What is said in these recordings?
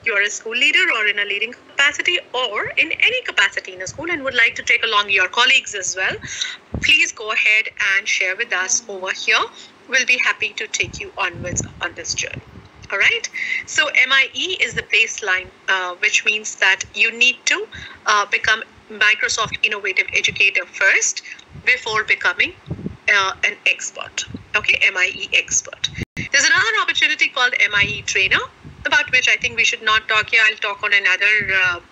you're a school leader or in a leading capacity or in any capacity in a school and would like to take along your colleagues as well, please go ahead and share with us over here. We'll be happy to take you onwards on this journey. All right. So MIE is the baseline, which means that you need to become Microsoft Innovative Educator first before becoming an expert. Okay, MIE expert. There's another opportunity called MIE Trainer, about which I think we should not talk here. I'll talk on another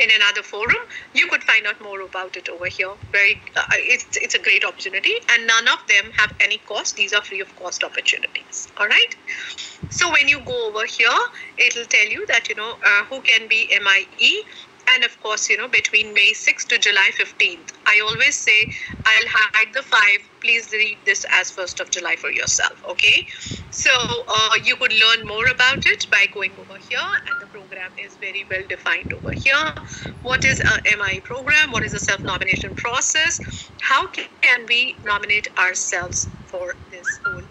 in another forum. You could find out more about it over here. It's a great opportunity, and none of them have any cost. These are free of cost opportunities. All right. So when you go over here, it'll tell you that who can be MIE. And of course, between May 6th to July 15th, I always say I'll hide the 5. Please read this as 1st of July for yourself. Okay. So you could learn more about it by going over here, and the program is very well defined over here. What is a MIE program? What is the self-nomination process? How can we nominate ourselves for this whole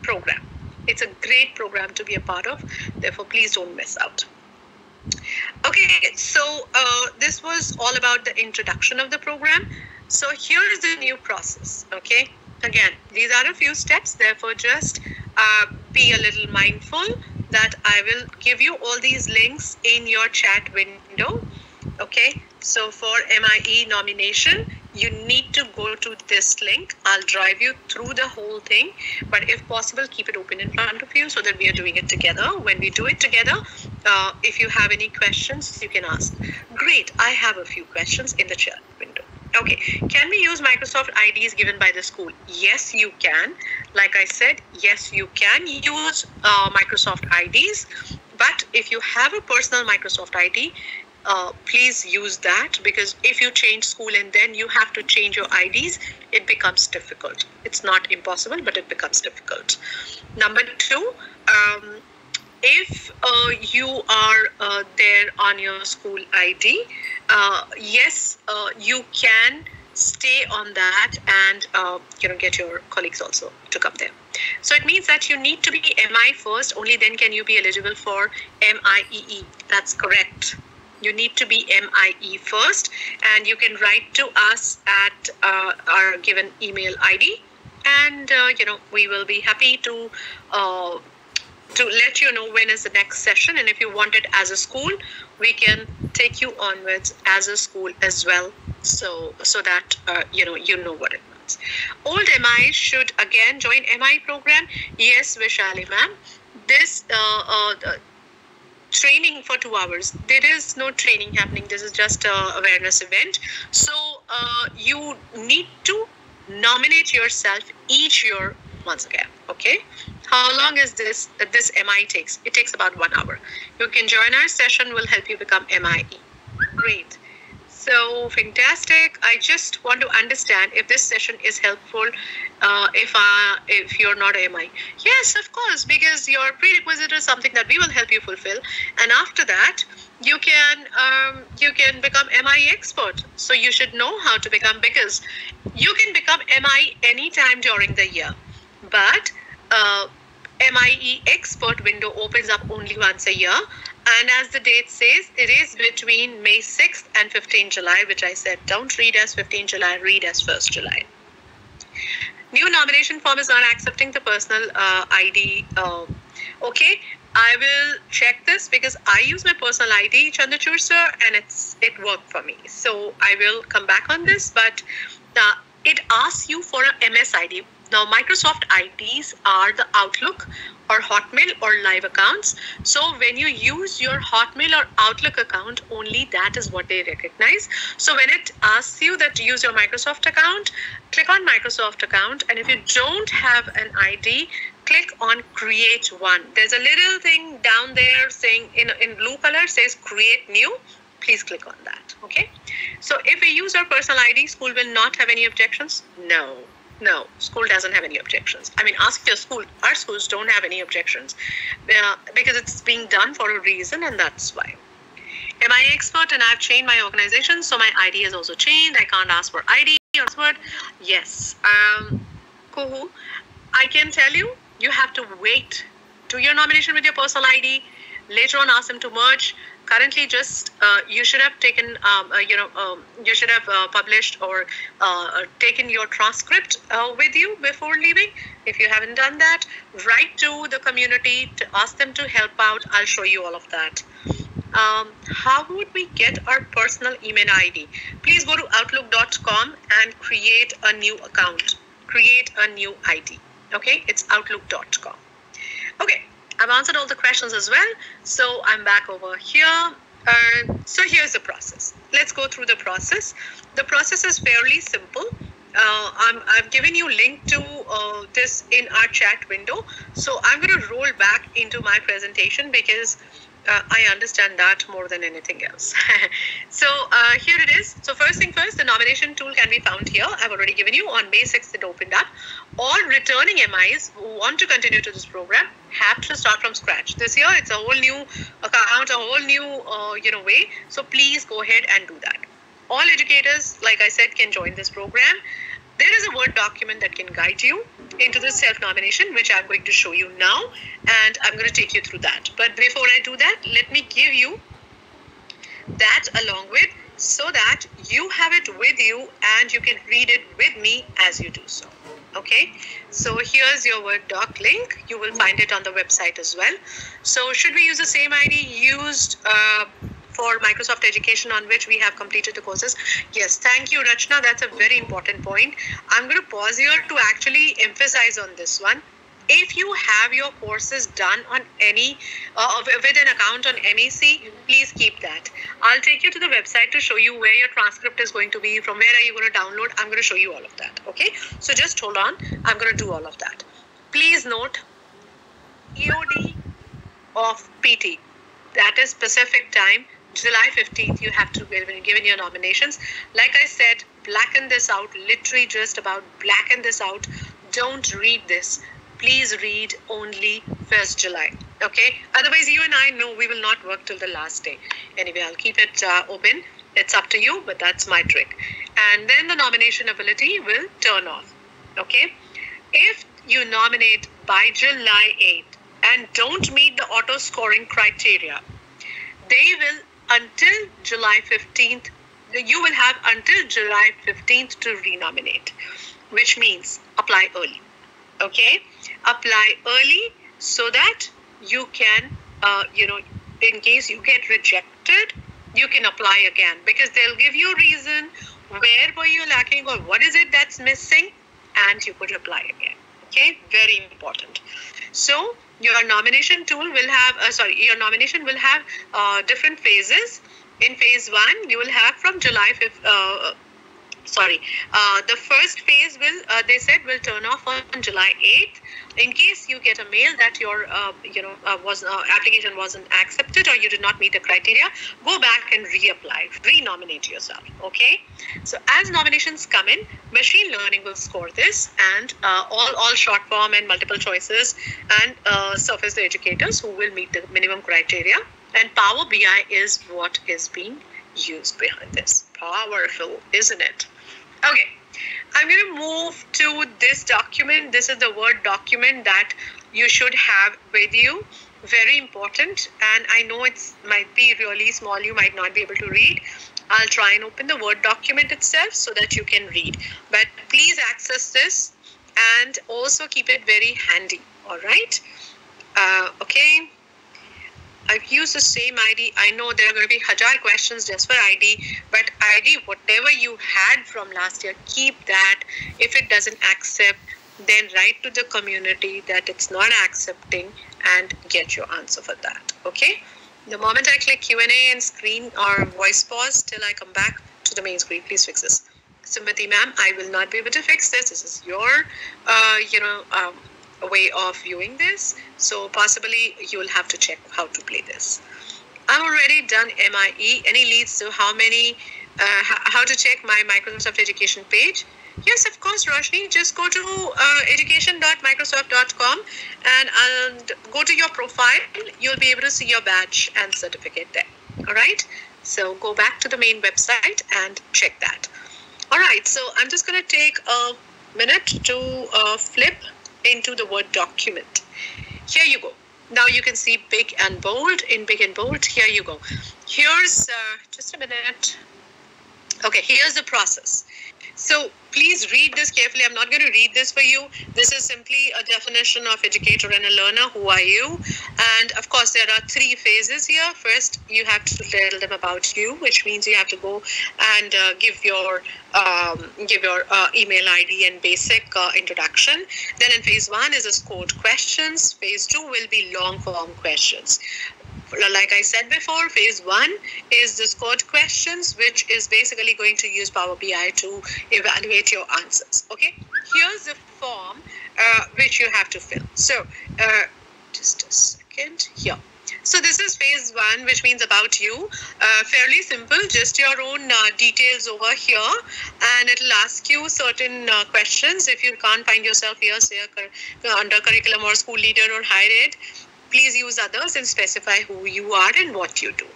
program? It's a great program to be a part of. Therefore, please don't miss out. Okay, so this was all about the introduction of the program. So here is the new process. Okay, again, these are a few steps. Therefore, just be a little mindful that I will give you all these links in your chat window. Okay, so for MIE nomination, you need to go to this link. I'll drive you through the whole thing, but if possible, keep it open in front of you so that we are doing it together. When we do it together, if you have any questions, you can ask. Great, I have a few questions in the chat window. Okay, can we use Microsoft IDs given by the school? Yes, you can. Like I said, yes, you can use Microsoft IDs, but if you have a personal Microsoft ID, please use that, because if you change school and then you have to change your IDs, it becomes difficult. It's not impossible, but it becomes difficult. Number 2, if you are there on your school ID, yes, you can stay on that and get your colleagues also to come there. So it means that you need to be MI first, only then can you be eligible for MIEE. That's correct. You need to be MIE first, and you can write to us at our given email ID, and we will be happy to let you know when is the next session. And if you want it as a school, we can take you onwards as a school as well, so that you know what it means. Old MI should again join MI program. Yes, Vishali ma'am. This training for 2 hours. There is no training happening. This is just an awareness event. So you need to nominate yourself each year once again. Okay. How long is this MI takes? It takes about 1 hour. You can join our session. We'll help you become MIE. Great. So fantastic. I just want to understand if this session is helpful if you're not a MI. Yes, of course, because your prerequisite is something that we will help you fulfill. And after that, you can become MI expert. So you should know how to become, because you can become MI anytime during the year. But MIE expert window opens up only once a year. And as the date says, it is between May 6th and 15 July, which I said, don't read as 15 July, read as 1st July. New nomination form is not accepting the personal ID. Okay, I will check this because I use my personal ID, Chandrachur sir, and it worked for me. So I will come back on this, but it asks you for a MS ID. Now, Microsoft IDs are the Outlook or Hotmail or Live accounts. So when you use your Hotmail or Outlook account, only that is what they recognize. So when it asks you that to use your Microsoft account, click on Microsoft account. And if you don't have an ID, click on create one. There's a little thing down there saying in blue color says create new. Please click on that. Okay. So if we use our personal ID, school will not have any objections? No. No, school doesn't have any objections. I mean, ask your school. Our schools don't have any objections because it's being done for a reason, and that's why. Am I expert and I've changed my organization, so my ID has also changed. I can't ask for ID or password. Yes. Kuhu, I can tell you, you have to wait to your nomination with your personal ID. Later on, ask them to merge. Currently, just you should have taken, you should have published or taken your transcript with you before leaving. If you haven't done that, write to the community to ask them to help out. I'll show you all of that. How would we get our personal email ID? Please go to outlook.com and create a new account. Create a new ID. Okay, it's outlook.com. Okay, I've answered all the questions as well. So I'm back over here. So here's the process. Let's go through the process. The process is fairly simple. I've given you link to this in our chat window. So I'm going to roll back into my presentation because I understand that more than anything else. So here it is. So first thing first, the nomination tool can be found here. I've already given you on May 6th it opened up. All returning MIs who want to continue to this program have to start from scratch. This year it's a whole new account, a whole new way. So please go ahead and do that. All educators, like I said, can join this program. There is a Word document that can guide you into the self-nomination, which I'm going to show you now, and I'm going to take you through that. But before I do that, let me give you that along with, so that you have it with you and you can read it with me as you do so. Okay, so here's your Word doc link. You will find it on the website as well. So should we use the same ID used for Microsoft Education on which we have completed the courses? Yes, thank you, Rachna. That's a very important point. I'm going to pause here to actually emphasize on this one. If you have your courses done on any, with an account on MEC, please keep that. I'll take you to the website to show you where your transcript is going to be, from where are you going to download. I'm going to show you all of that. Okay, so just hold on. I'm going to do all of that. Please note, EOD of PT, that is Pacific time, July 15th, you have to give in your nominations. Like I said, blacken this out, literally just about blacken this out. Don't read this. Please read only 1st July. Okay? Otherwise, you and I know we will not work till the last day. Anyway, I'll keep it open. It's up to you, but that's my trick. And then the nomination ability will turn off. Okay? If you nominate by July 8th and don't meet the auto scoring criteria, they will until July 15th, you will have until July 15th to renominate, which means apply early. Okay? Apply early so that you can, in case you get rejected, you can apply again, because they'll give you a reason where were you lacking or what is it that's missing, and you could apply again. Okay? Very important. So your nomination tool will have, your nomination will have different phases. In phase 1, you will have from July 5th, the first phase will, they said, will turn off on July 8th. In case you get a mail that your, application wasn't accepted or you did not meet the criteria, go back and reapply, renominate yourself. Okay. So as nominations come in, machine learning will score this, and all short form and multiple choices and surface the educators who will meet the minimum criteria. And Power BI is what is being used behind this. Powerful, isn't it? Okay, I'm going to move to this document. This is the Word document that you should have with you. Very important. And I know it might be really small. You might not be able to read. I'll try and open the Word document itself so that you can read. But please access this and also keep it very handy. All right. Okay. I've used the same ID. I know there are going to be 1,000 questions just for ID, but ID, whatever you had from last year, keep that. If it doesn't accept, then write to the community that it's not accepting and get your answer for that. Okay? The moment I click Q&A and screen or voice pause till I come back to the main screen, please fix this. Simati ma'am, I will not be able to fix this. This is your, a way of viewing this, so possibly you will have to check how to play this. I've already done MIE. Any leads to how to check my Microsoft Education page? Yes, of course, Roshni. Just go to education.microsoft.com and go to your profile. You'll be able to see your badge and certificate there. All right. So go back to the main website and check that. All right. So I'm just going to take a minute to flip into the Word document. Here you go. Now you can see big and bold. In big and bold, here you go. Here's, just a minute. Okay, here's the process. So please read this carefully. I'm not going to read this for you. This is simply a definition of educator and a learner. Who are you? And of course, there are 3 phases here. First, you have to tell them about you, which means you have to go and give your email ID and basic introduction. Then in phase 1 is a scored questions. Phase 2 will be long form questions. Like I said before, phase 1 is the scored questions, which is basically going to use Power BI to evaluate your answers. Okay, here's the form which you have to fill. So just a second here. So this is phase 1, which means about you. Fairly simple, just your own details over here, and it'll ask you certain questions. If you can't find yourself here, say under curriculum or school leader or higher ed, please use others and specify who you are and what you do.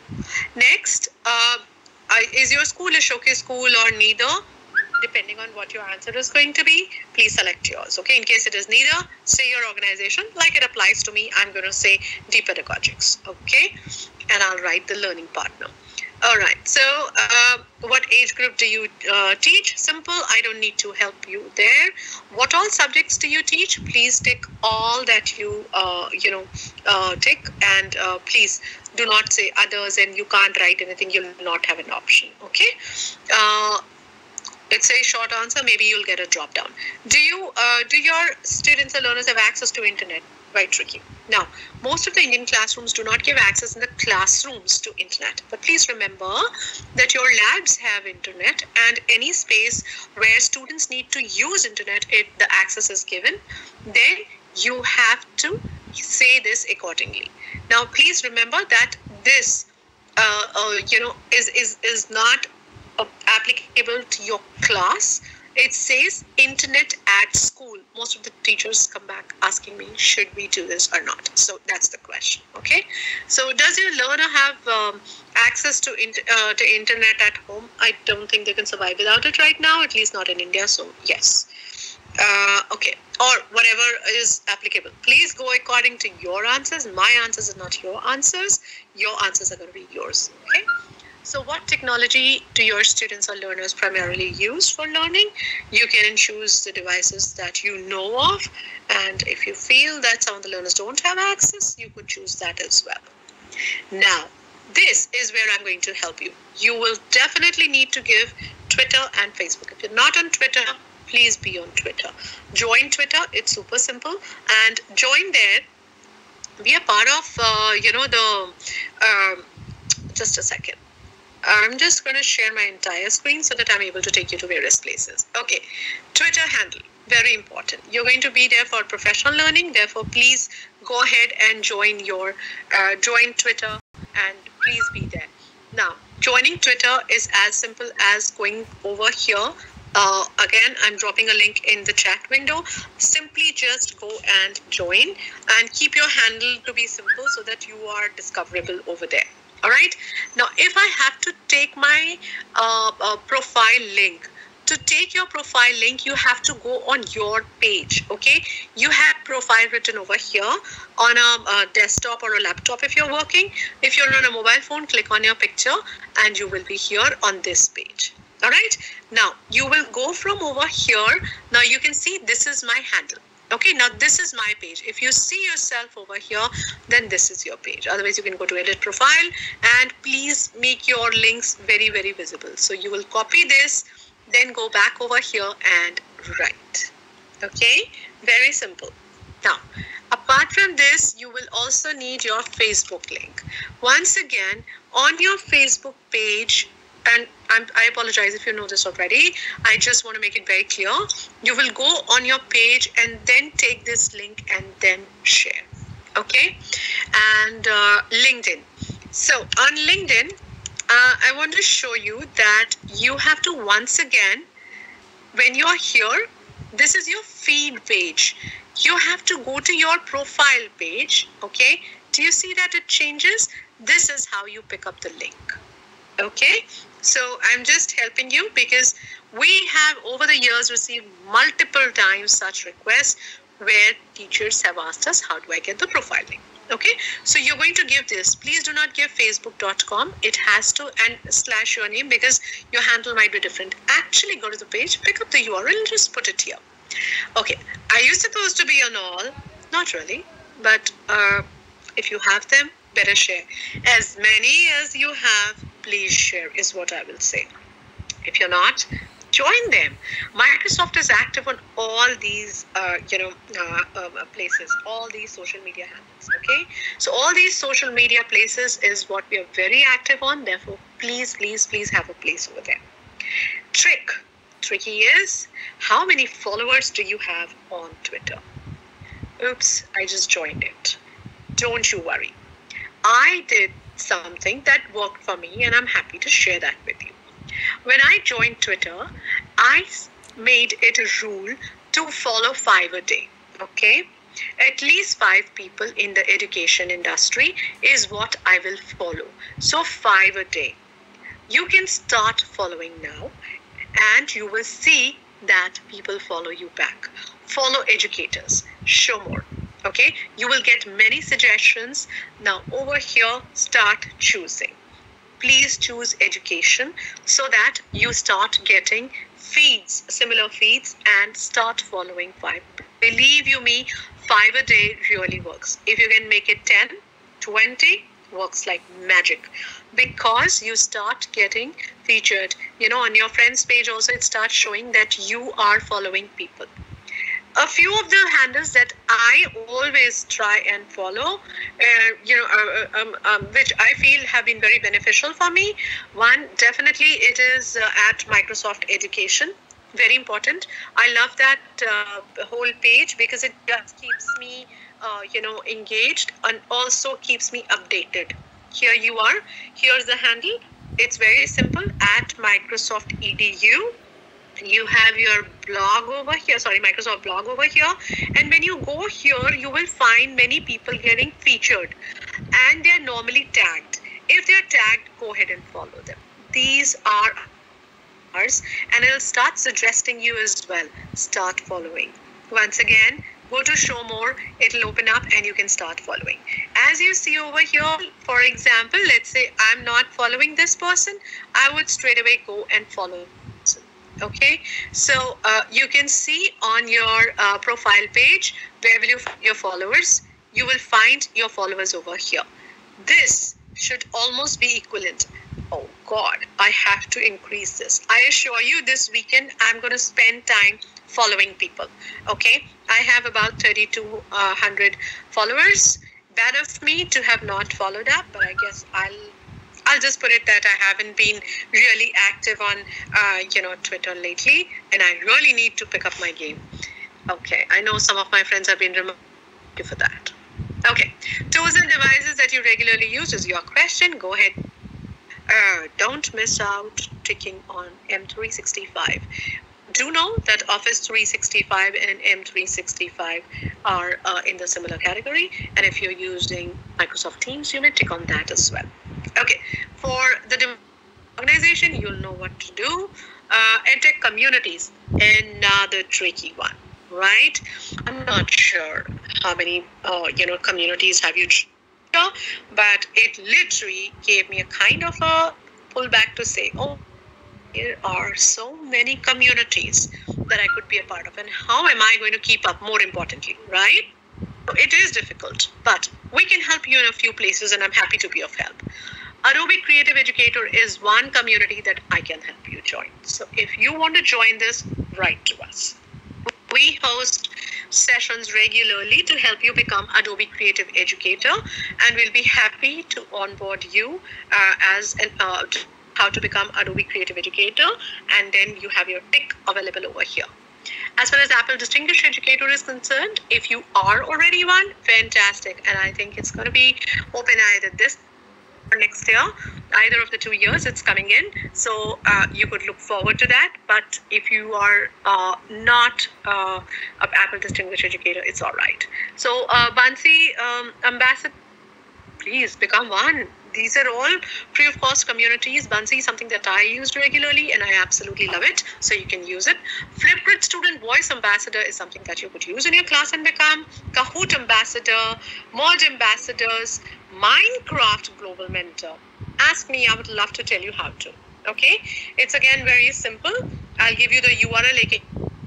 Next, is your school a showcase school or neither? Depending on what your answer is going to be, please select yours. Okay, in case it is neither, say your organization. Like it applies to me, I'm going to say D Pedagogics. Okay, and I'll write the learning partner. All right, so what age group do you teach? Simple, I don't need to help you there. What all subjects do you teach? Please tick all that you, tick, and please do not say others and you can't write anything. You'll not have an option, okay? It's a short answer, maybe you'll get a drop down. Do your students or learners have access to internet? Quite tricky. Now, most of the Indian classrooms do not give access in the classrooms to internet. But please remember that your labs have internet, and any space where students need to use internet, if the access is given, then you have to say this accordingly. Now, please remember that this, is not applicable to your class. It says internet at school. Most of the teachers come back asking me, should we do this or not? So that's the question, okay? So does your learner have access to internet at home? I don't think they can survive without it right now, at least not in India, so yes. Okay, or whatever is applicable. Please go according to your answers. My answers are not your answers. Your answers are going to be yours, okay? So what technology do your students or learners primarily use for learning? You can choose the devices that you know of. And if you feel that some of the learners don't have access, you could choose that as well. Now, this is where I'm going to help you. You will definitely need to give Twitter and Facebook. If you're not on Twitter, please be on Twitter. Join Twitter. It's super simple. And join there. Be a part of, just a second. I'm just going to share my entire screen so that I'm able to take you to various places. Okay, Twitter handle, very important. You're going to be there for professional learning. Therefore, please go ahead and join Twitter, and please be there. Now, joining Twitter is as simple as going over here. Again, I'm dropping a link in the chat window. Simply just go and join, and keep your handle to be simple so that you are discoverable over there. All right. Now, if I have to take my profile link, to take your profile link, you have to go on your page. Okay. You have profile written over here on a desktop or a laptop if you're working. If you're on a mobile phone, click on your picture and you will be here on this page. All right. Now, you will go from over here. Now, you can see this is my handle. Okay, now this is my page. If you see yourself over here, then this is your page. Otherwise, you can go to edit profile and please make your links very, very visible. So you will copy this, then go back over here and write. Okay, very simple. Now, apart from this, you will also need your Facebook link. Once again, on your Facebook page, and I apologize if you know this already. I just want to make it very clear. You will go on your page and then take this link and then share. Okay? And LinkedIn. So on LinkedIn, I want to show you that you have to once again, when you're here, this is your feed page. You have to go to your profile page. Okay? Do you see that it changes? This is how you pick up the link. Okay? So I'm just helping you because we have over the years received multiple times such requests where teachers have asked us, how do I get the profile link? Okay, so you're going to give this. Please do not give facebook.com. It has to and slash your name because your handle might be different. Actually go to the page, pick up the URL and just put it here. Okay, are you supposed to be on all? Not really, but if you have them, better share. As many as you have, please share is what I will say. If you're not, join them. Microsoft is active on all these, places, all these social media handles. Okay, so all these social media places is what we are very active on. Therefore, please, please, please have a place over there. Tricky is, how many followers do you have on Twitter? Oops, I just joined it. Don't you worry. I did something that worked for me and I'm happy to share that with you. When I joined Twitter, I made it a rule to follow 5 a day. Okay? At least 5 people in the education industry is what I will follow. So 5 a day. You can start following now and you will see that people follow you back. Follow educators. Show more. Okay? You will get many suggestions. Now over here, start choosing. Please choose education so that you start getting feeds, similar feeds, and start following 5. Believe you me, 5 a day really works. If you can make it 10, 20, works like magic because you start getting featured. On your friends page also, it starts showing that you are following people. A few of the handles that I always try and follow, which I feel have been very beneficial for me. One, definitely it is at Microsoft Education. Very important. I love that whole page because it just keeps me, engaged and also keeps me updated. Here you are. Here's the handle. It's very simple, at Microsoft EDU. You have your blog over here, Microsoft blog over here. And when you go here, you will find many people getting featured and they're normally tagged. If they're tagged, go ahead and follow them. These are ours and it'll start suggesting you as well. Start following. Once again, go to show more, it'll open up and you can start following. As you see over here, for example, let's say I'm not following this person, I would straight away go and follow. Okay, so you can see on your profile page where will you find your followers. You will find your followers over here. This should almost be equivalent. Oh God, I have to increase this. I assure you, this weekend I'm going to spend time following people. Okay, I have about 3,200 followers. Bad of me to have not followed up, but I guess I'll just put it that I haven't been really active on, Twitter lately, and I really need to pick up my game. Okay, I know some of my friends have been reminded for that. Okay, tools and devices that you regularly use is your question. Go ahead. Don't miss out ticking on M365. Do know that Office 365 and M365 are in the similar category, and if you're using Microsoft Teams, you may tick on that as well. Okay, for the organization, you'll know what to do. EdTech communities, another tricky one, right? I'm not sure how many, communities have you tried, but it literally gave me a kind of a pullback to say, oh, there are so many communities that I could be a part of, and how am I going to keep up, more importantly, right? It is difficult, but we can help you in a few places, and I'm happy to be of help. Adobe Creative Educator is one community that I can help you join. So if you want to join this, write to us. We host sessions regularly to help you become Adobe Creative Educator, and we'll be happy to onboard you as how to become Adobe Creative Educator, and then you have your tick available over here. As far as Apple Distinguished Educator is concerned, if you are already one, fantastic. And I think it's going to be open either this or next year, either of the 2 years it's coming in. So you could look forward to that. But if you are not an Apple Distinguished Educator, it's all right. So Bansi Ambassador, please become one. These are all free of cost communities. Bunsey is something that I use regularly and I absolutely love it. So you can use it. Flipgrid Student Voice Ambassador is something that you could use in your class and become. Kahoot Ambassador, Mod Ambassadors, Minecraft Global Mentor. Ask me, I would love to tell you how to. Okay, it's again very simple. I'll give you the URL,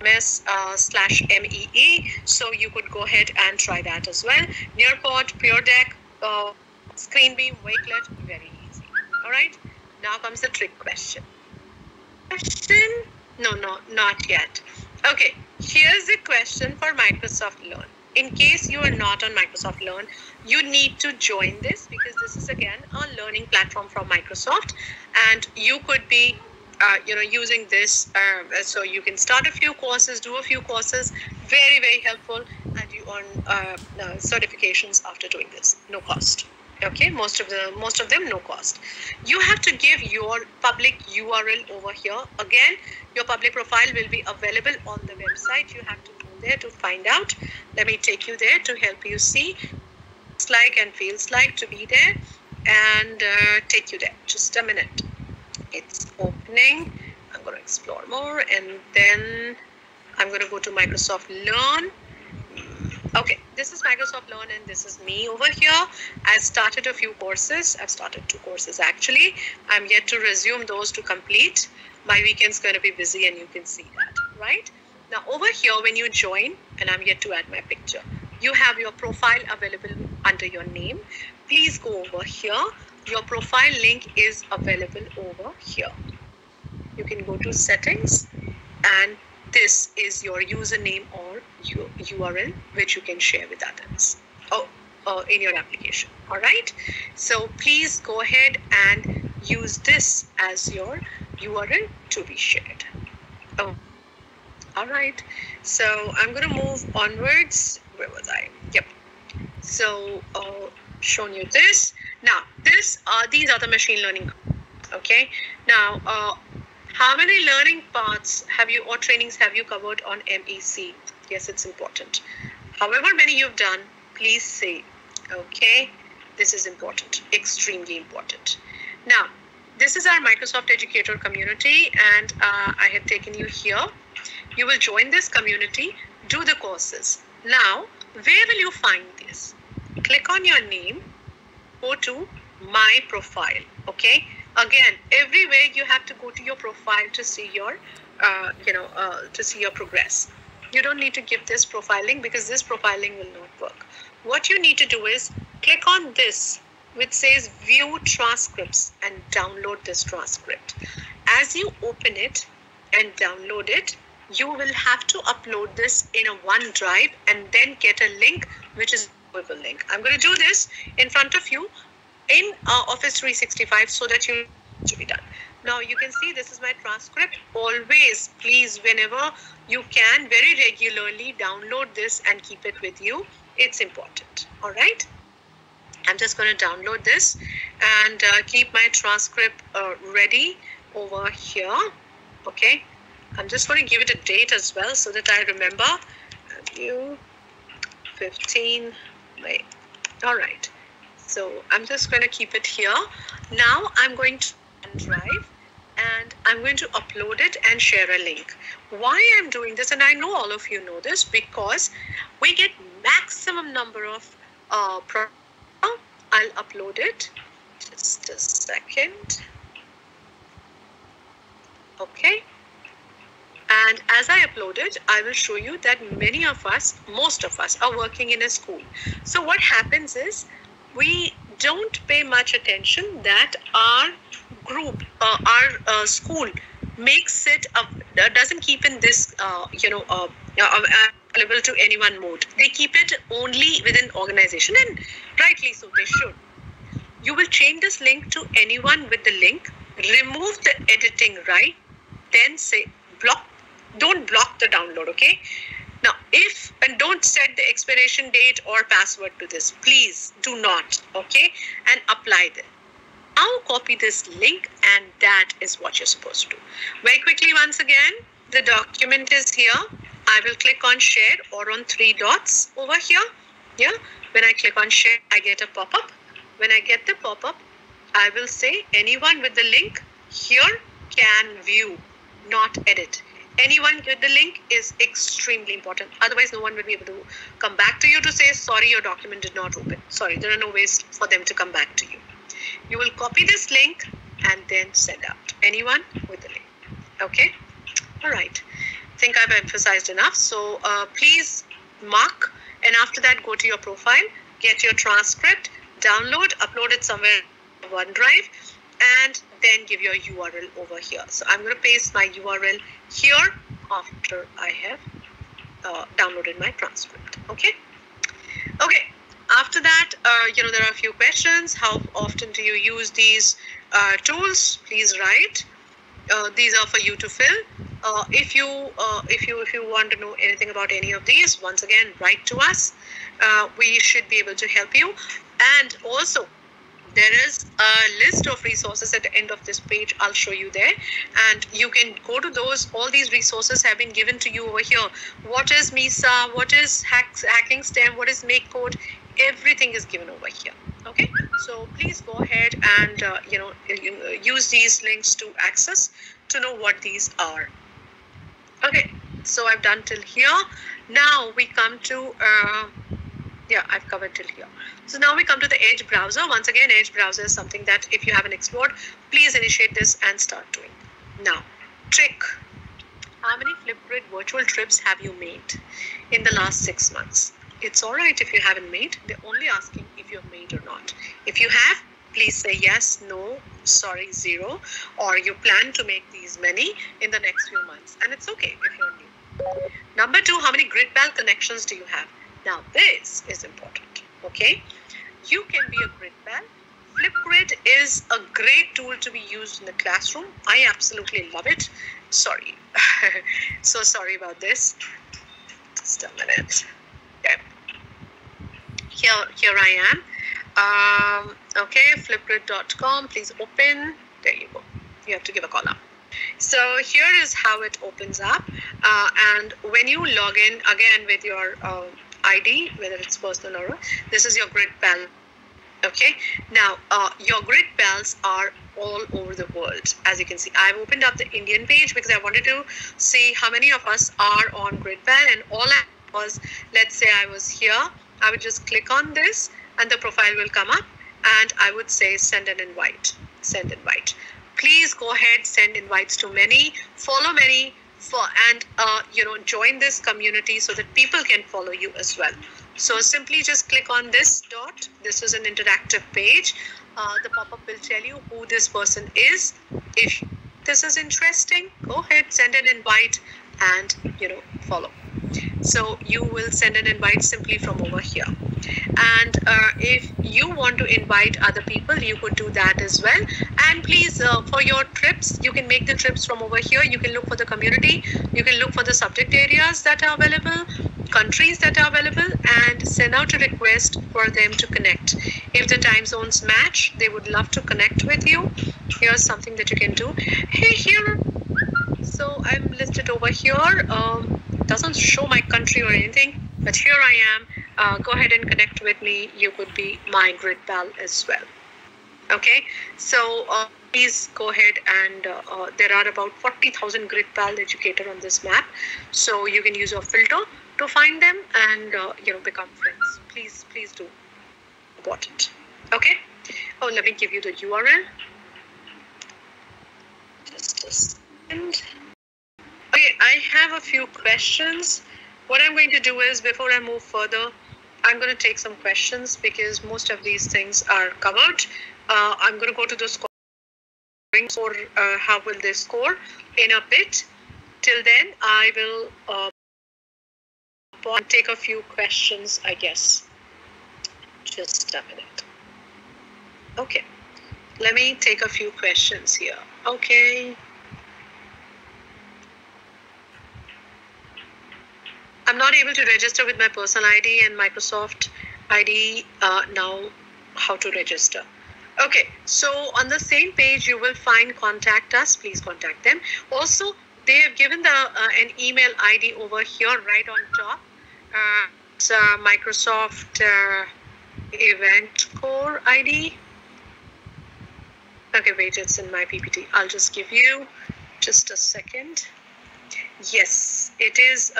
ms/mee, so you could go ahead and try that as well. Nearpod, Pure Deck, Screenbeam, Wakelet, very easy. All right, now comes the trick question. No, not yet. Okay, here's the question for Microsoft Learn. In case you are not on Microsoft Learn, you need to join this, because this is again a learning platform from Microsoft, and you could be using this, so you can start a few courses, do a few courses, very helpful, and you earn certifications after doing this, no cost. Okay, most of them no cost. You have to give your public URL over here. Again, your public profile will be available on the website. You have to go there to find out. Let me take you there to help you see it's like and feels like to be there, and take you there. Just a minute. It's opening. I'm going to explore more, and then I'm going to go to Microsoft Learn. Okay, this is Microsoft Learn, and this is me over here. I've started a few courses. I've started 2 courses actually. I'm yet to resume those to complete. My weekend's going to be busy, and you can see that, right? Now over here, when you join, and I'm yet to add my picture, you have your profile available under your name. Please go over here. Your profile link is available over here. You can go to settings, and this is your username or your URL, which you can share with others in your application. All right, so please go ahead and use this as your URL to be shared. Oh, all right, so I'm going to move onwards. Where was I? Yep. So shown you this. Now these are the machine learning. Okay, now how many learning paths have you or trainings have you covered on MEC? Yes, it's important. However many you've done, please say. Okay, this is important, extremely important. Now, this is our Microsoft Educator community, and I have taken you here. You will join this community, do the courses. Now, where will you find this? Click on your name, go to My Profile. Okay. Again, everywhere you have to go to your profile to see your, to see your progress. You don't need to give this profiling, because this profiling will not work. What you need to do is click on this, which says View Transcripts, and download this transcript. As you open it and download it, you will have to upload this in a OneDrive and then get a link, which is a Google link. I'm going to do this in front of you in Office 365 so that you to be done. Now you can see this is my transcript. Always, please, whenever you can, very regularly download this and keep it with you. It's important. All right. I'm just going to download this and keep my transcript ready over here. Okay. I'm just going to give it a date as well so that I remember. View 15 May. All right. So I'm just going to keep it here. Now I'm going to OneDrive and I'm going to upload it and share a link. Why I'm doing this, and I know all of you know this, because we get maximum number of I'll upload it. Just a second. Okay. And as I upload it, I will show you that many of us, most of us, are working in a school. So what happens is, we don't pay much attention that our group, our school makes it, doesn't keep in this, available to anyone mode. They keep it only within organization, and rightly so, they should. You will change this link to anyone with the link, remove the editing right, then say block. Don't block the download, okay? Now, and don't set the expiration date or password to this. Please do not, okay? And apply this. Now copy this link, and that is what you're supposed to do. Very quickly, once again, the document is here. I will click on share or on 3 dots over here. Yeah. When I click on share, I get a pop-up. When I get the pop-up, I will say anyone with the link here can view, not edit. Anyone with the link is extremely important. Otherwise, no one will be able to come back to you to say, sorry, your document did not open. Sorry, there are no ways for them to come back to you. You will copy this link and then send out. Anyone with the link. Okay? All right. I think I've emphasized enough. So please mark, and after that, go to your profile, get your transcript, download, upload it somewhere in OneDrive, and then give your URL over here. So I'm going to paste my URL here after I have downloaded my transcript. Okay. Okay. After that, there are a few questions. How often do you use these tools? Please write. These are for you to fill. If you want to know anything about any of these, once again, write to us. We should be able to help you. And also, there is a list of resources at the end of this page. I'll show you there, and you can go to those. All these resources have been given to you over here. What is MISA? What is hacking STEM? What is Make Code? Everything is given over here. Okay, so please go ahead and use these links to access to know what these are. Okay, so I've done till here. Now we come to I've covered till here. So now we come to the Edge browser. Once again, Edge browser is something that if you haven't explored, please initiate this and start doing. Now, trick. How many Flipgrid virtual trips have you made in the last 6 months? It's all right if you haven't made. They're only asking if you've made or not. If you have, please say yes, no, sorry, 0, or you plan to make these many in the next few months. And it's okay if you're new. Number 2, how many GridPal connections do you have? Now, this is important, okay? You can be a GridPal. Flipgrid is a great tool to be used in the classroom. I absolutely love it. Sorry. So sorry about this. Just a minute. Okay. Here I am. Okay, flipgrid.com. Please open. There you go. You have to give a call up. So here is how it opens up. And when you log in again with your ID, whether it's personal or this is your GridPal. Okay, now your GridPals are all over the world. As you can see, I've opened up the Indian page because I wanted to see how many of us are on GridPal, and all I was, let's say I was here, I would just click on this and the profile will come up, and I would say send an invite, send invite. Please go ahead, send invites to many, follow many, and join this community so that people can follow you as well. So simply just click on this dot. This is an interactive page. The pop-up will tell you who this person is. If this is interesting, go ahead, send an invite and follow. So you will send an invite simply from over here. And if you want to invite other people, you could do that as well. And please, for your trips, you can make the trips from over here. You can look for the community. You can look for the subject areas that are available, countries that are available, and send out a request for them to connect. If the time zones match, they would love to connect with you. Here's something that you can do. Hey, here. So I'm listed over here. Doesn't show my country or anything, but here I am. Go ahead and connect with me. You could be my GridPal as well. Okay, so please go ahead, and there are about 40,000 GridPal educator on this map. So you can use your filter to find them and become friends. Please do. Important. Okay. Oh, let me give you the URL. Just a second. Okay, I have a few questions. What I'm going to do is, before I move further, I'm going to take some questions because most of these things are covered. I'm going to go to the scoring for how will they score in a bit. Till then, I will take a few questions, I guess. Just a minute. Okay, let me take a few questions here. Okay. I'm not able to register with my personal ID and Microsoft ID now. How to register? Okay, so on the same page you will find contact us. Please contact them. Also, they have given an email ID over here right on top. It's a Microsoft Event Core ID. Okay, wait, it's in my PPT. I'll just give you just a second. Yes, it is.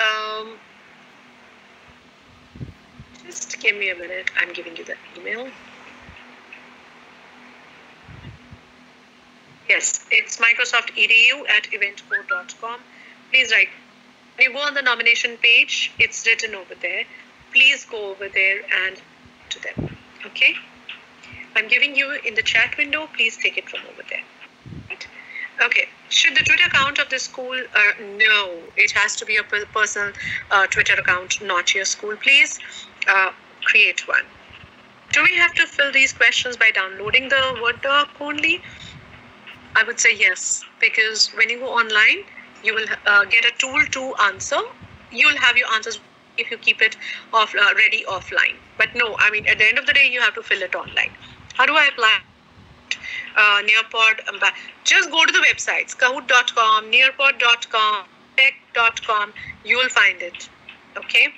Just give me a minute. I'm giving you the email. Yes, it's microsoft.edu@eventcode.com. Please write. When you go on the nomination page, it's written over there. Please go over there and to them. Okay? I'm giving you in the chat window. Please take it from over there. Right? Okay. Should the Twitter account of the school? No, it has to be a personal Twitter account, not your school. Please create one. Do we have to fill these questions by downloading the Word doc only? I would say yes, because when you go online, you will get a tool to answer. You'll have your answers if you keep it ready offline. But no, I mean, at the end of the day, you have to fill it online. How do I apply? Nearpod, just go to the websites, kahoot.com, nearpod.com, tech.com, you will find it. Okay.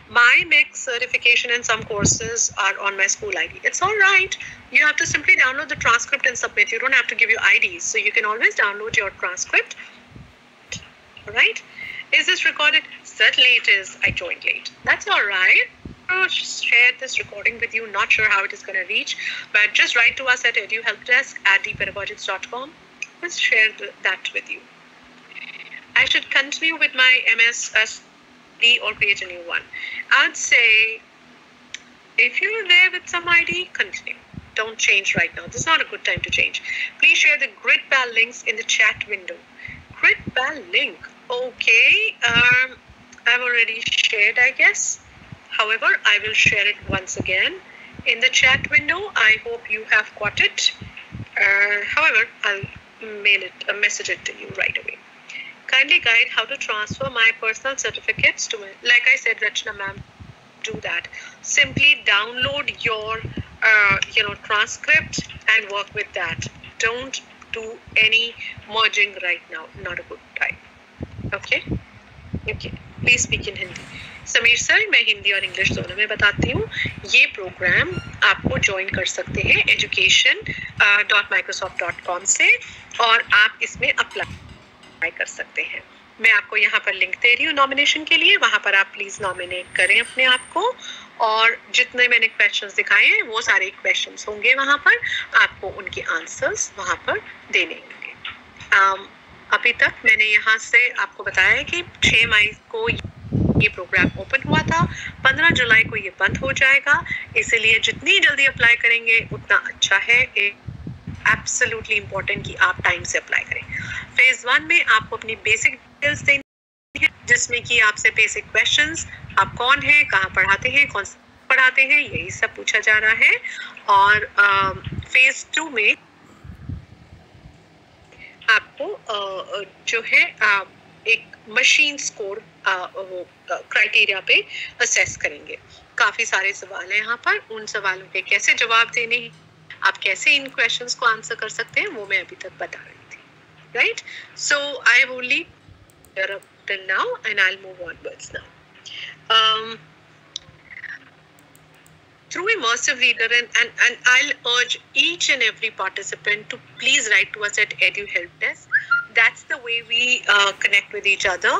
My MEC certification and some courses are on my school ID. It's all right. You have to simply download the transcript and submit. You don't have to give your IDs. So you can always download your transcript. All right. Is this recorded? Certainly it is. I joined late. That's all right. I'll share this recording with you. Not sure how it is going to reach, but just write to us at eduhelpdesk@depedagogics.com. Let's share that with you. I should continue with my MS or create a new one. I'd say if you're there with some ID, continue. Don't change right now. This is not a good time to change. Please share the GridPal links in the chat window. GridPal link. Okay. I've already shared, I guess. However, I will share it once again in the chat window. I hope you have got it. However, I'll message it to you right away. Kindly guide how to transfer my personal certificates to it. Like I said, Rachna ma'am, do that. Simply download your transcript and work with that. Don't do any merging right now. Not a good time. Okay? Okay. Please speak in Hindi. Sameer sir, मैं हिंदी और English दोनों में बताती हूँ. ये programme आपको join कर सकते हैं education.microsoft.com से और आप इसमें अप्लाई कर सकते हैं. मैं आपको यहाँ पर लिंक दे रही हूँ नॉमिनेशन के लिए. वहाँ पर आप प्लीज नॉमिनेट करें अपने आप को और जितने मैंने क्वेश्चंस दिखाए हैं वो सारे क्वेश्चंस होंगे वहाँ पर. आपको उनके आंसर्स वहाँ पर देने होंगे. अभी तक मैंने यहाँ से आपको बताया है कि 6 मई को ये प्रोग्राम ओपन हुआ था. 15 जुलाई को ये बंद हो जाएगा. इसलिए जितनी जल्दी अप्लाई करेंगे उतना अच्छा है. एब्सोल्युटली इम्पोर्टेंट कि आप टाइम से अप्लाई करें. फेज 1 में आपको अपनी बेसिक डिटेल्स देनी है जिसमें कि आपसे बेसिक क्वेश्चंस, आप कौन हैं, कहाँ पढ़ाते हैं, कौन सा पढ़ाते हैं, यही सब पूछा जा रहा है. और फेज 2 में आपको जो है एक मशीन स्कोर वो क्राइटेरिया पे असेस करेंगे. काफी सारे सवाल हैं यहाँ पर. उन सवालों के कैसे जवाब देने हैं, आप कैसे इन क्वेश्चंस को आंसर कर सकते हैं, वो मैं अभी तक बता रही थी. Right. So I have only till now and I'll move onwards now. Through immersive reader and I'll urge each and every participant to please write to us at Edu Help Desk. That's the way we connect with each other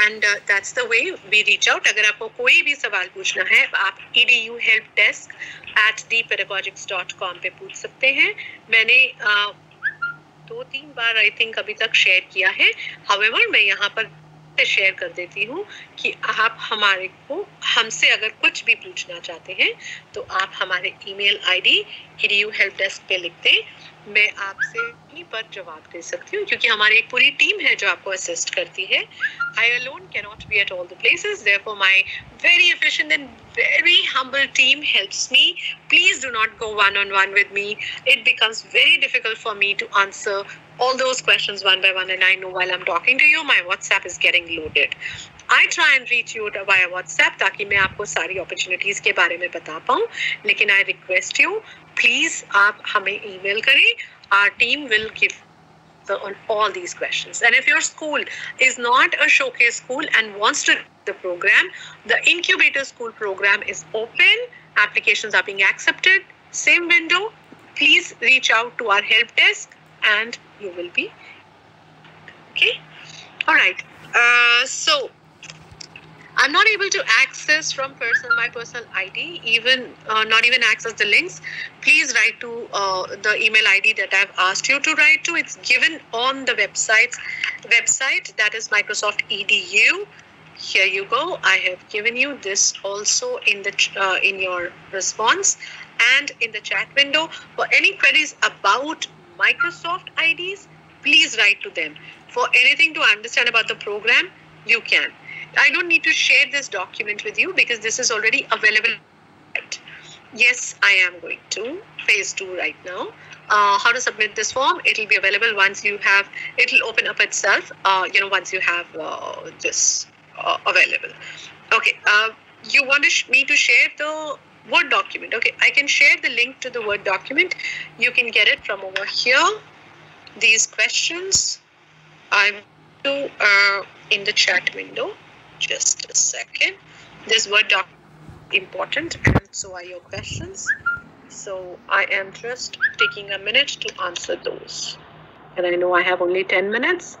and that's the way we reach out. अगर आपको कोई भी सवाल पूछना है आप eduhelpdesk@depedagogics.com पे पूछ सकते हैं. मैंने 2-3 बार आई थिंक अभी तक शेयर किया है. However, मैं यहाँ पर शेयर कर देती हूँ कि आप हमसे अगर कुछ भी पूछना चाहते हैं तो आप हमारे ईमेल आईडी eduhelpdesk पे लिख दें. मैं आपसे यहीं पर जवाब दे सकती हूँ क्योंकि हमारी एक पूरी टीम है जो आपको असिस्ट करती है. I alone cannot be at all the places. Therefore, my very efficient and very humble team helps me. Please do not go one-on-one with me. It becomes very difficult for me to answer all those questions one by one, and I know while I'm talking to you, my WhatsApp is getting loaded. I try and reach you via WhatsApp ताकि मैं आपको सारी opportunities के बारे में बता पाऊँ. लेकिन I request you, please आप हमें email करें. Our team will give on all these questions. And if your school is not a showcase school and wants to do the program, the incubator school program is open. Applications are being accepted. Same window. Please reach out to our help desk and you will be okay. All right. So I'm not able to access from my personal ID, even not even access the links. Please write to the email ID that I've asked you to write to. It's given on the website, that is Microsoft EDU. Here you go. I have given you this also in the in your response and in the chat window. For any queries about Microsoft IDs, please write to them. For anything to understand about the program, you can. I don't need to share this document with you because this is already available. Yes, I am going to phase 2 right now. How to submit this form? It will be available once you have. It will open up itself. Once you have this available. Okay. You want me to share the Word document? Okay, I can share the link to the Word document. You can get it from over here. These questions I'm to in the chat window. Just a second. This Word document is important, and so are your questions. So I am just taking a minute to answer those. And I know I have only 10 minutes.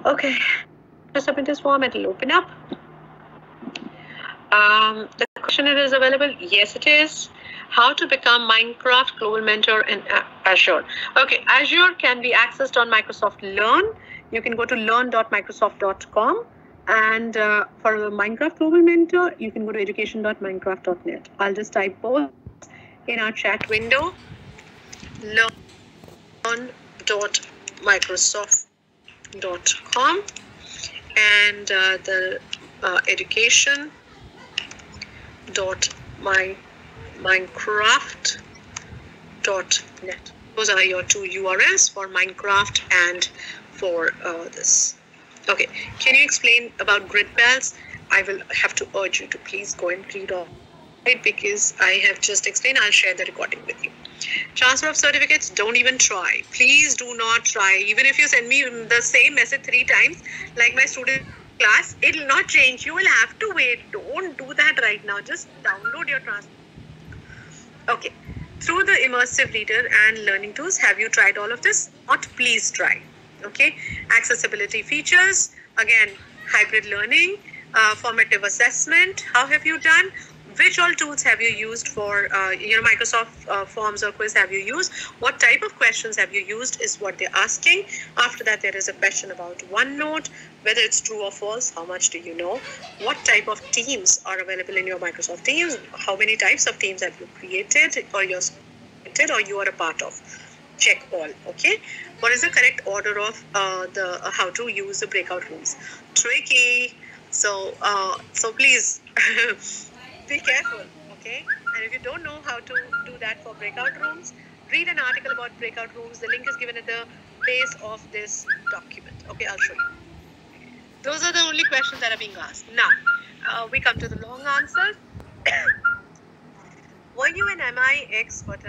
Okay. To submit this form, it will open up. The question is available. Yes, it is. How to become Minecraft Global Mentor in Azure. Okay, Azure can be accessed on Microsoft Learn. You can go to learn.microsoft.com. And for the Minecraft Global Mentor, you can go to education.minecraft.net. I'll just type both in our chat window. Learn.microsoft.com and the education.minecraft.net. Those are your two URLs for Minecraft and for this. Okay, can you explain about grid bells? I will have to urge you to please go and read all it because I have just explained. I'll share the recording with you. Transfer of certificates, don't even try. Please do not try. Even if you send me the same message 3 times, like my student class, it will not change. You will have to wait. Don't do that right now. Just download your transfer. Okay. Through the immersive reader and learning tools, have you tried all of this? Not, please try. Okay, accessibility features, again, hybrid learning, formative assessment. How have you done? Which all tools have you used for Microsoft Forms or quiz have you used? What type of questions have you used is what they're asking. After that, there is a question about OneNote, whether it's true or false. How much do you know? What type of teams are available in your Microsoft Teams? How many types of teams have you created or you are a part of? Check all. Okay. What is the correct order of how to use the breakout rooms? Tricky. So please be careful. Okay. And if you don't know how to do that for breakout rooms, read an article about breakout rooms. The link is given at the base of this document. Okay, I'll show you. Those are the only questions that are being asked. Now, we come to the long answers. Were you an MIEE expert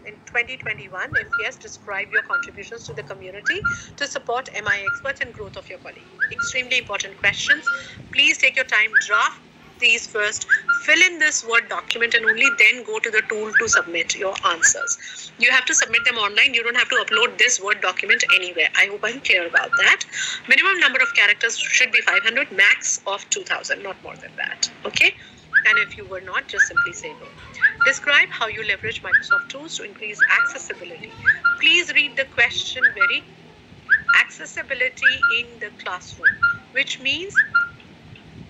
in 2021? If yes, describe your contributions to the community to support MIEE experts and growth of your colleague. Extremely important questions. Please take your time, draft these first, fill in this Word document, and only then go to the tool to submit your answers. You have to submit them online. You don't have to upload this Word document anywhere. I hope I'm clear about that. Minimum number of characters should be 500, max of 2000, not more than that. Okay? And if you were not, just simply say no. Describe how you leverage Microsoft tools to increase accessibility. Please read the question very accessibility in the classroom, which means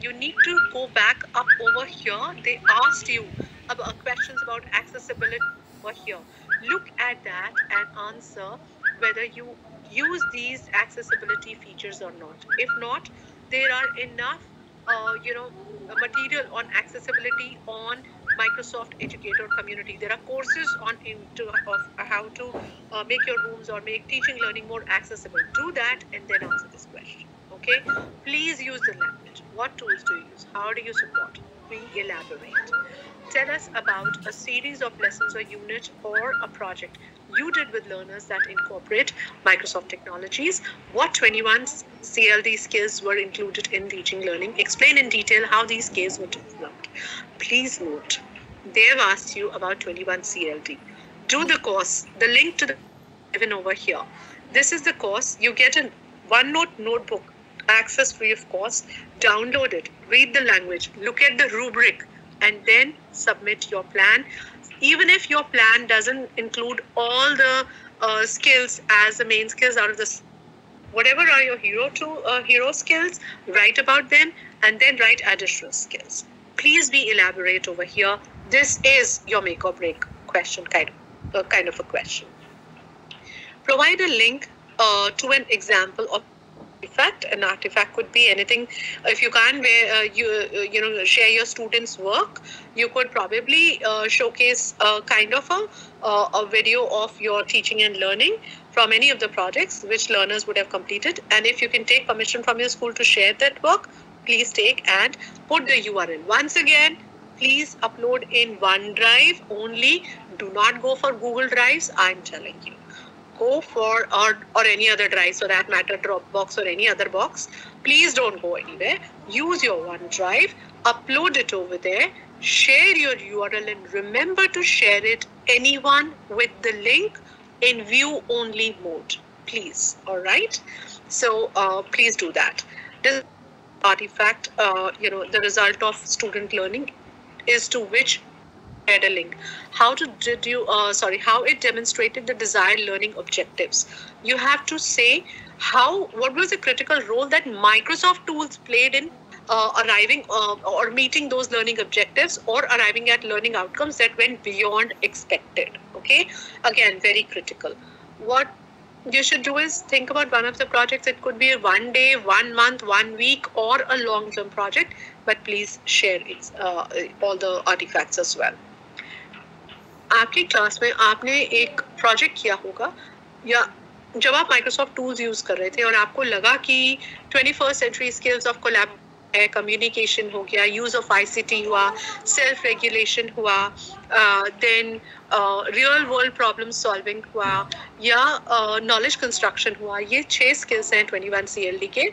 you need to go back up over here. They asked you about questions about accessibility over here. Look at that and answer whether you use these accessibility features or not. If not, there are enough material on accessibility on Microsoft Educator community. There are courses on of how to make your rooms or make teaching learning more accessible. Do that and then answer this question. Okay, please use the language. What tools do you use? How do you support? We elaborate. Tell us about a series of lessons or unit or a project you did with learners that incorporate Microsoft technologies. What 21 CLD skills were included in teaching learning? Explain in detail how these skills were developed. Please note, they have asked you about 21 CLD. Do the course. The link to the given over here. This is the course. You get a OneNote notebook, access free of course. Download it, read the language, look at the rubric, and then submit your plan. Even if your plan doesn't include all the skills as the main skills out of this, whatever are your hero skills, write about them and then write additional skills. Please be elaborate over here. This is your make or break question, kind of a question. Provide a link to an example of artifact. An artifact could be anything. If you can't share your students' work, you could probably showcase kind of a video of your teaching and learning from any of the projects which learners would have completed. And if you can take permission from your school to share that work, please take and put the URL. Once again, please upload in OneDrive only. Do not go for Google Drives, I'm telling you. Go for or any other drive, for that matter, Dropbox or any other box. Please don't go anywhere. Use your OneDrive, upload it over there, share your URL, and remember to share it anyone with the link in view only mode, please. All right. So please do that. This artifact, the result of student learning is to which a link. How it demonstrated the desired learning objectives. You have to say what was the critical role that Microsoft tools played in arriving or meeting those learning objectives or arriving at learning outcomes that went beyond expected. Okay, again, very critical. What you should do is think about one of the projects. It could be a 1 day, 1 month, 1 week, or a long-term project, but please share all the artifacts as well. आपकी class में आपने एक project किया होगा या जब आप Microsoft tools use कर रहे थे और आपको लगा कि 21st century skills of collab communication हो गया, यूज ऑफ आईसीटी हुआ, सेल्फ रेगुलेशन हुआ, then real world problem solving हुआ या नॉलेज कंस्ट्रक्शन हुआ. ये 6 स्किल्स हैं 21 CLD के.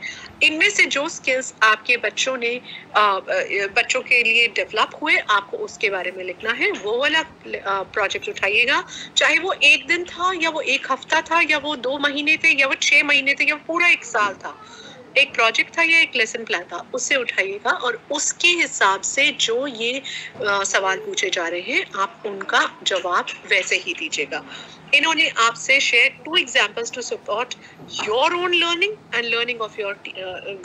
इनमें से जो स्किल्स आपके बच्चों के लिए डेवलप हुए, आपको उसके बारे में लिखना है. वो वाला प्रोजेक्ट उठाइएगा, चाहे वो 1 दिन था या वो 1 हफ्ता था या वो 2 महीने थे या वो 6 महीने थे या पूरा 1 साल था. एक प्रोजेक्ट था या एक लेसन प्लान था, उससे उठाइएगा और उसके हिसाब से जो ये सवाल पूछे जा रहे हैं आप उनका जवाब वैसे ही दीजिएगा. इन्होंने आपसे share 2 examples to support your own learning and learning of your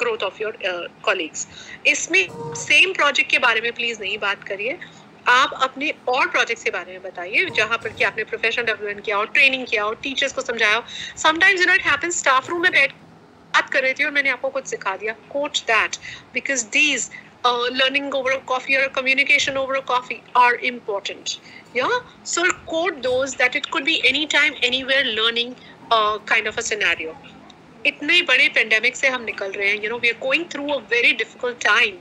growth of your colleagues. इसमें सेम प्रोजेक्ट के बारे में प्लीज नहीं बात करिए. आप अपने और प्रोजेक्ट्स के बारे में बताइए जहां पर कि आपने प्रोफेशनल डेवलपमेंट किया हो, ट्रेनिंग किया हो, टीचर्स को समझाया हो. Sometimes it happens staff room में बैठ बात कर रही थी और मैंने आपको कुछ सिखा दिया. Quote that, because these learning over a coffee or communication over a coffee are important. Yeah, so quote those that it could be anytime, anywhere learning kind of a scenario. इतने बड़े पेंडेमिक से हम निकल रहे हैं. We are going through a very difficult time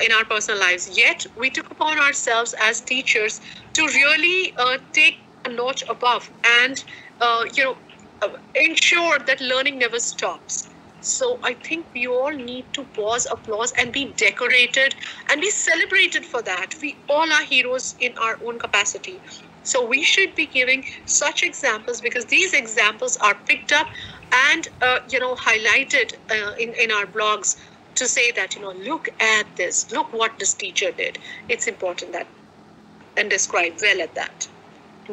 in our personal lives. Yet we took upon ourselves as teachers to really take a notch above and ensure that learning never stops. So I think we all need to pause, applause, and be decorated and be celebrated for that. We all are heroes in our own capacity. So we should be giving such examples because these examples are picked up and highlighted in our blogs to say that look at this, look what this teacher did. It's important that and describe well at that.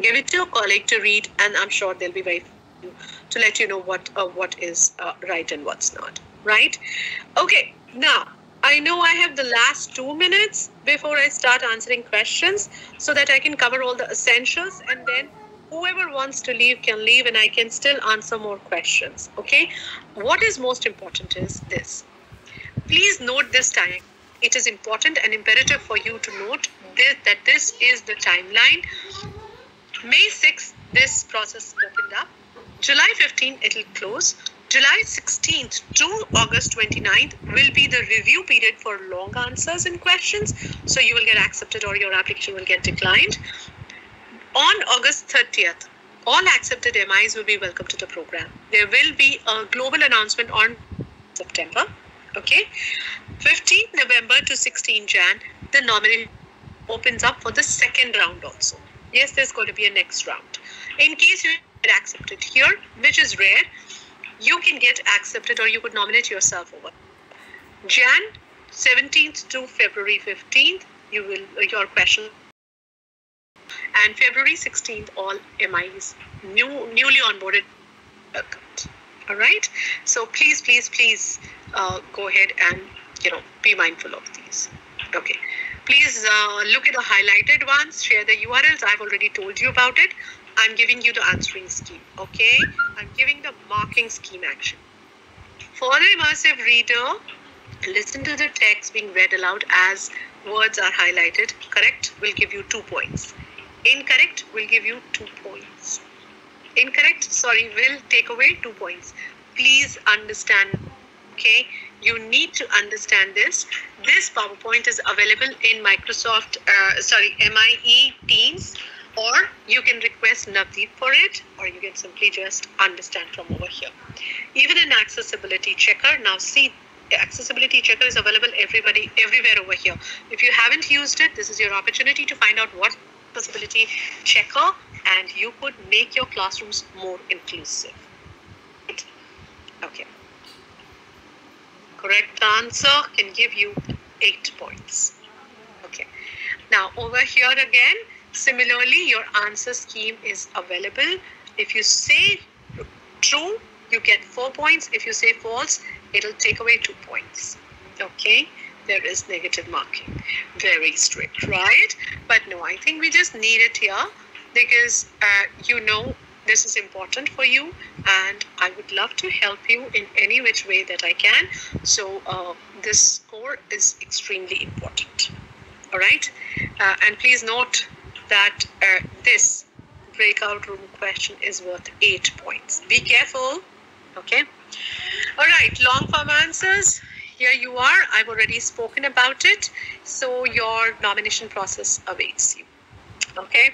Give it to your colleague to read, and I'm sure they'll be very to let you know what is right and what's not. Right? Okay. Now, I know I have the last 2 minutes before I start answering questions so that I can cover all the essentials, and then whoever wants to leave can leave and I can still answer more questions. Okay? What is most important is this. Please note this time. It is important and imperative for you to note that this is the timeline. May 6th, this process opened up. July 15th, it will close. July 16th to August 29th will be the review period for long answers and questions. So you will get accepted or your application will get declined. On August 30th, all accepted MIs will be welcome to the program. There will be a global announcement on September. Okay. 15th November to 16th Jan, the nomination opens up for the second round also. Yes, there's going to be a next round. In case you get accepted here, which is rare. You can get accepted or you could nominate yourself over Jan 17th to February 15th. Your question, and February 16th all MIEs newly onboarded welcomed. All right, so please go ahead and be mindful of these. Okay, please look at the highlighted ones, share the URLs. I've already told you about it. I'm giving you the answering scheme. Okay, I'm giving the marking scheme action. For the immersive reader, listen to the text being read aloud as words are highlighted. Correct will give you 2 points. Incorrect will give you 2 points. Will take away 2 points. Please understand, okay? You need to understand this. This PowerPoint is available in Microsoft, MIE Teams, or you can request Navdeep for it, or you can simply just understand from over here. Even an accessibility checker, now see, the accessibility checker is available everywhere over here. If you haven't used it, this is your opportunity to find out what accessibility checker, and you could make your classrooms more inclusive. Okay. Correct answer can give you 8 points. Okay. Now over here again, similarly, your answer scheme is available. If you say true, you get 4 points. If you say false, it'll take away 2 points. Okay. There is negative marking. Very strict, right? But no, I think we just need it here because this is important for you, and I would love to help you in any which way that I can. So this score is extremely important. All right, and please note that this breakout room question is worth 8 points. Be careful. Okay. All right, long form answers. Here you are. I've already spoken about it. So your nomination process awaits you. Okay.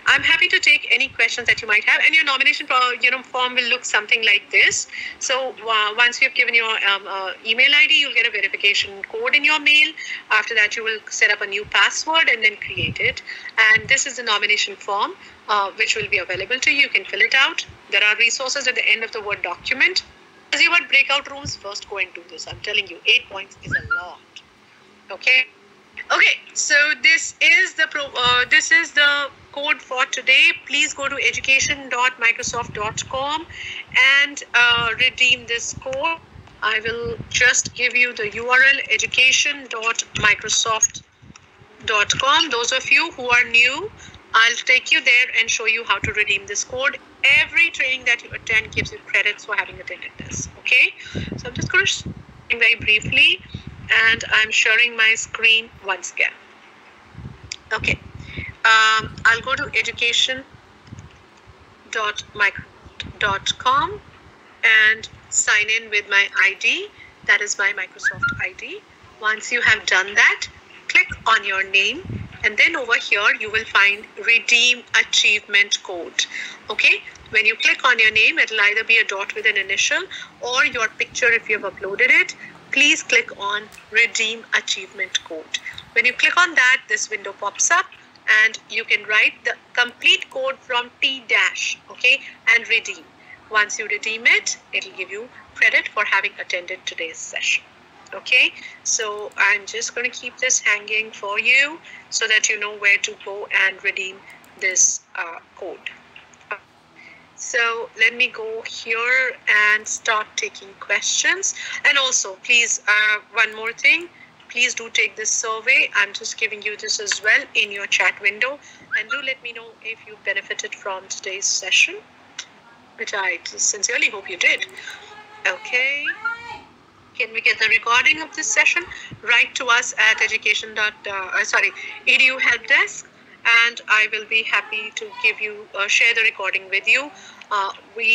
I'm happy to take any questions that you might have, and your nomination form will look something like this. So once you've given your email ID, you'll get a verification code in your mail. After that, you will set up a new password and then create it. And this is the nomination form, which will be available to you. You can fill it out. There are resources at the end of the Word document. As you want breakout rooms, first go and do this. I'm telling you, 8 points is a lot. Okay. Okay, so this is the code for today. Please go to education.microsoft.com and redeem this code. I will just give you the URL, education.microsoft.com. Those of you who are new, I'll take you there and show you how to redeem this code. Every training that you attend gives you credits for having attended this. Okay, so I'm just going to very briefly, and I'm sharing my screen once again. Okay, I'll go to education.microsoft.com and sign in with my ID. That is my Microsoft ID. Once you have done that, click on your name, and then over here you will find redeem achievement code. Okay, when you click on your name, it'll either be a dot with an initial or your picture if you have uploaded it. Please click on redeem achievement code. When you click on that, this window pops up and you can write the complete code from T dash, okay, and redeem. Once you redeem it, it'll give you credit for having attended today's session. Okay, so I'm just going to keep this hanging for you so that you know where to go and redeem this code. So let me go here and start taking questions. And also, please, one more thing, please do take this survey. I'm just giving you this as well in your chat window. And do let me know if you benefited from today's session, which I sincerely hope you did. Okay. Can we get the recording of this session? Write to us at edu help desk, and I will be happy to give you share the recording with you. We